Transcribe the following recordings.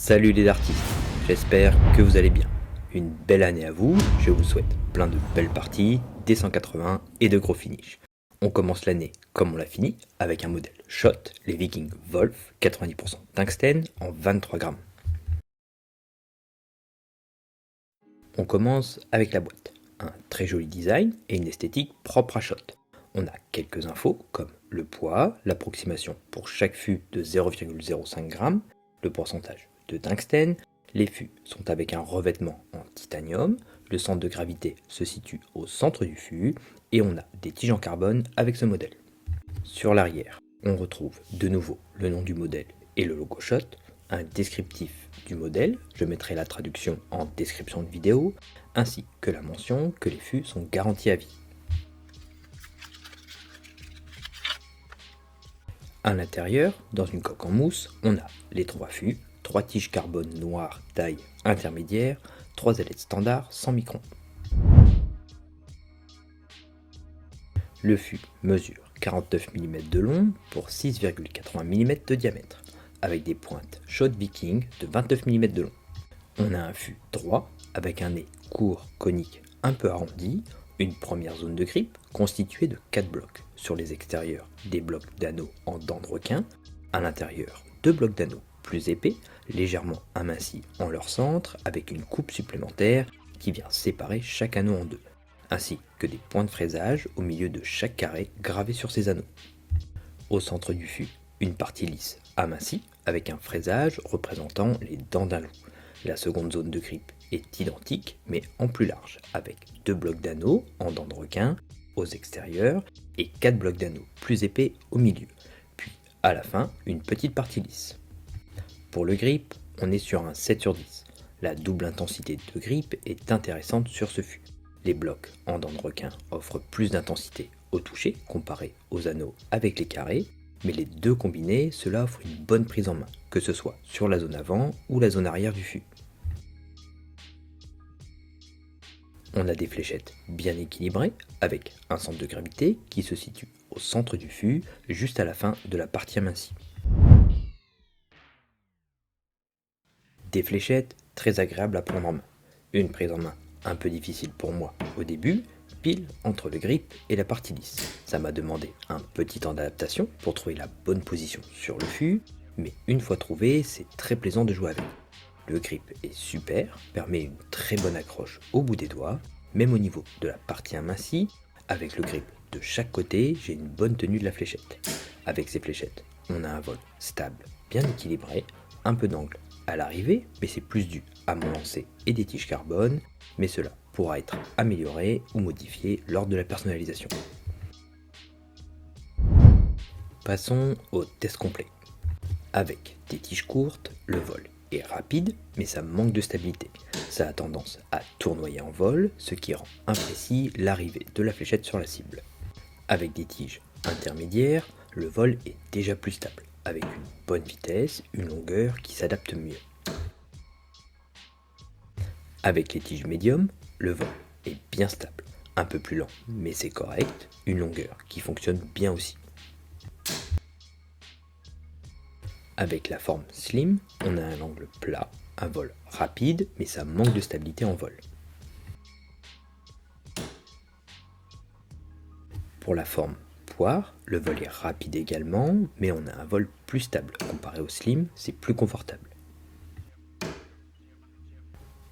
Salut les artistes, j'espère que vous allez bien. Une belle année à vous, je vous souhaite plein de belles parties, des 180 et de gros finishes. On commence l'année comme on l'a fini, avec un modèle Shot, les Viking Wolf, 90% tungstène en 23 grammes. On commence avec la boîte. Un très joli design et une esthétique propre à Shot. On a quelques infos comme le poids, l'approximation pour chaque fût de 0,05 g, le pourcentage de tungstène, les fûts sont avec un revêtement en titanium, le centre de gravité se situe au centre du fût et on a des tiges en carbone avec ce modèle. Sur l'arrière, on retrouve de nouveau le nom du modèle et le logo Shot, un descriptif du modèle, je mettrai la traduction en description de vidéo, ainsi que la mention que les fûts sont garantis à vie. À l'intérieur, dans une coque en mousse, on a les 3 fûts, 3 tiges carbone noires taille intermédiaire, 3 ailettes standards 100 microns. Le fût mesure 49 mm de long pour 6,80 mm de diamètre, avec des pointes Shot Viking de 29 mm de long. On a un fût droit avec un nez court, conique, un peu arrondi, une première zone de grippe constituée de 4 blocs. Sur les extérieurs, des blocs d'anneaux en dents de requin, à l'intérieur, 2 blocs d'anneaux plus épais, légèrement amincis en leur centre, avec une coupe supplémentaire qui vient séparer chaque anneau en deux, ainsi que des points de fraisage au milieu de chaque carré gravés sur ces anneaux. Au centre du fût, une partie lisse amincie avec un fraisage représentant les dents d'un loup. La seconde zone de grippe est identique mais en plus large, avec 2 blocs d'anneaux en dents de requin aux extérieurs et 4 blocs d'anneaux plus épais au milieu, puis à la fin une petite partie lisse. Pour le grip, on est sur un 7 sur 10. La double intensité de grip est intéressante sur ce fût. Les blocs en dents de requin offrent plus d'intensité au toucher comparé aux anneaux avec les carrés, mais les deux combinés, cela offre une bonne prise en main, que ce soit sur la zone avant ou la zone arrière du fût. On a des fléchettes bien équilibrées, avec un centre de gravité qui se situe au centre du fût, juste à la fin de la partie amincie. Des fléchettes très agréables à prendre en main. Une prise en main un peu difficile pour moi au début, pile entre le grip et la partie lisse. Ça m'a demandé un petit temps d'adaptation pour trouver la bonne position sur le fût, mais une fois trouvé, c'est très plaisant de jouer avec. Le grip est super, permet une très bonne accroche au bout des doigts, même au niveau de la partie amincie. Avec le grip de chaque côté, j'ai une bonne tenue de la fléchette. Avec ces fléchettes, on a un vol stable, bien équilibré, un peu d'angle à l'arrivée, mais c'est plus dû à mon lancer et des tiges carbone, mais cela pourra être amélioré ou modifié lors de la personnalisation. Passons au test complet. Avec des tiges courtes, le vol est rapide, mais ça manque de stabilité. Ça a tendance à tournoyer en vol, ce qui rend imprécis l'arrivée de la fléchette sur la cible. Avec des tiges intermédiaires, le vol est déjà plus stable, avec une bonne vitesse, une longueur qui s'adapte mieux. Avec les tiges médium, le vol est bien stable, un peu plus lent, mais c'est correct, une longueur qui fonctionne bien aussi. Avec la forme slim, on a un angle plat, un vol rapide, mais ça manque de stabilité en vol. Pour la forme poire, le vol est rapide également, mais on a un vol plus stable. Comparé au slim, c'est plus confortable.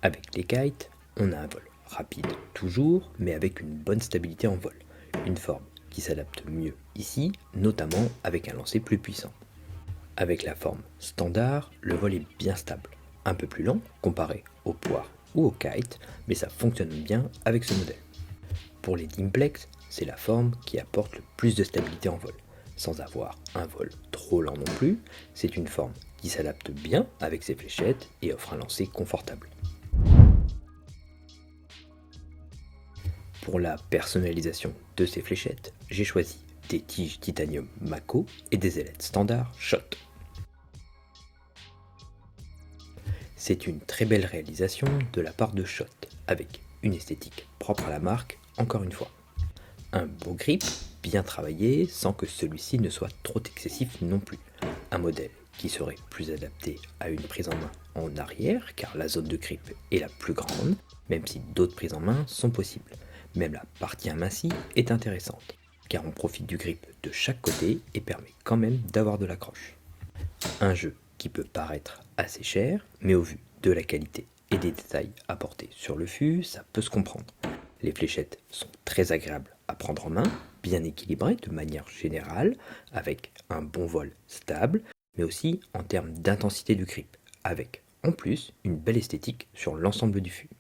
Avec les kites, on a un vol rapide toujours, mais avec une bonne stabilité en vol. Une forme qui s'adapte mieux ici, notamment avec un lancer plus puissant. Avec la forme standard, le vol est bien stable, un peu plus lent comparé au poire ou au kite, mais ça fonctionne bien avec ce modèle. Pour les Dimplex, c'est la forme qui apporte le plus de stabilité en vol, sans avoir un vol trop lent non plus. C'est une forme qui s'adapte bien avec ses fléchettes et offre un lancer confortable. Pour la personnalisation de ces fléchettes, j'ai choisi des tiges titanium Mako et des ailettes standard Shot. C'est une très belle réalisation de la part de Shot, avec une esthétique propre à la marque, encore une fois. Un beau grip, bien travaillé, sans que celui-ci ne soit trop excessif non plus. Un modèle qui serait plus adapté à une prise en main en arrière car la zone de grip est la plus grande, même si d'autres prises en main sont possibles. Même la partie amincie est intéressante car on profite du grip de chaque côté et permet quand même d'avoir de l'accroche. Un jeu qui peut paraître assez cher, mais au vu de la qualité et des détails apportés sur le fût, ça peut se comprendre. Les fléchettes sont très agréables à prendre en main, bien équilibrées de manière générale, avec un bon vol stable, mais aussi en termes d'intensité du grip, avec en plus une belle esthétique sur l'ensemble du fût.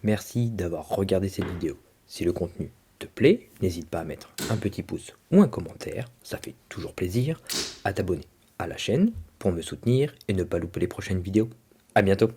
Merci d'avoir regardé cette vidéo. Si le contenu te plaît, n'hésite pas à mettre un petit pouce ou un commentaire, ça fait toujours plaisir, à t'abonner à la chaîne pour me soutenir et ne pas louper les prochaines vidéos. A bientôt!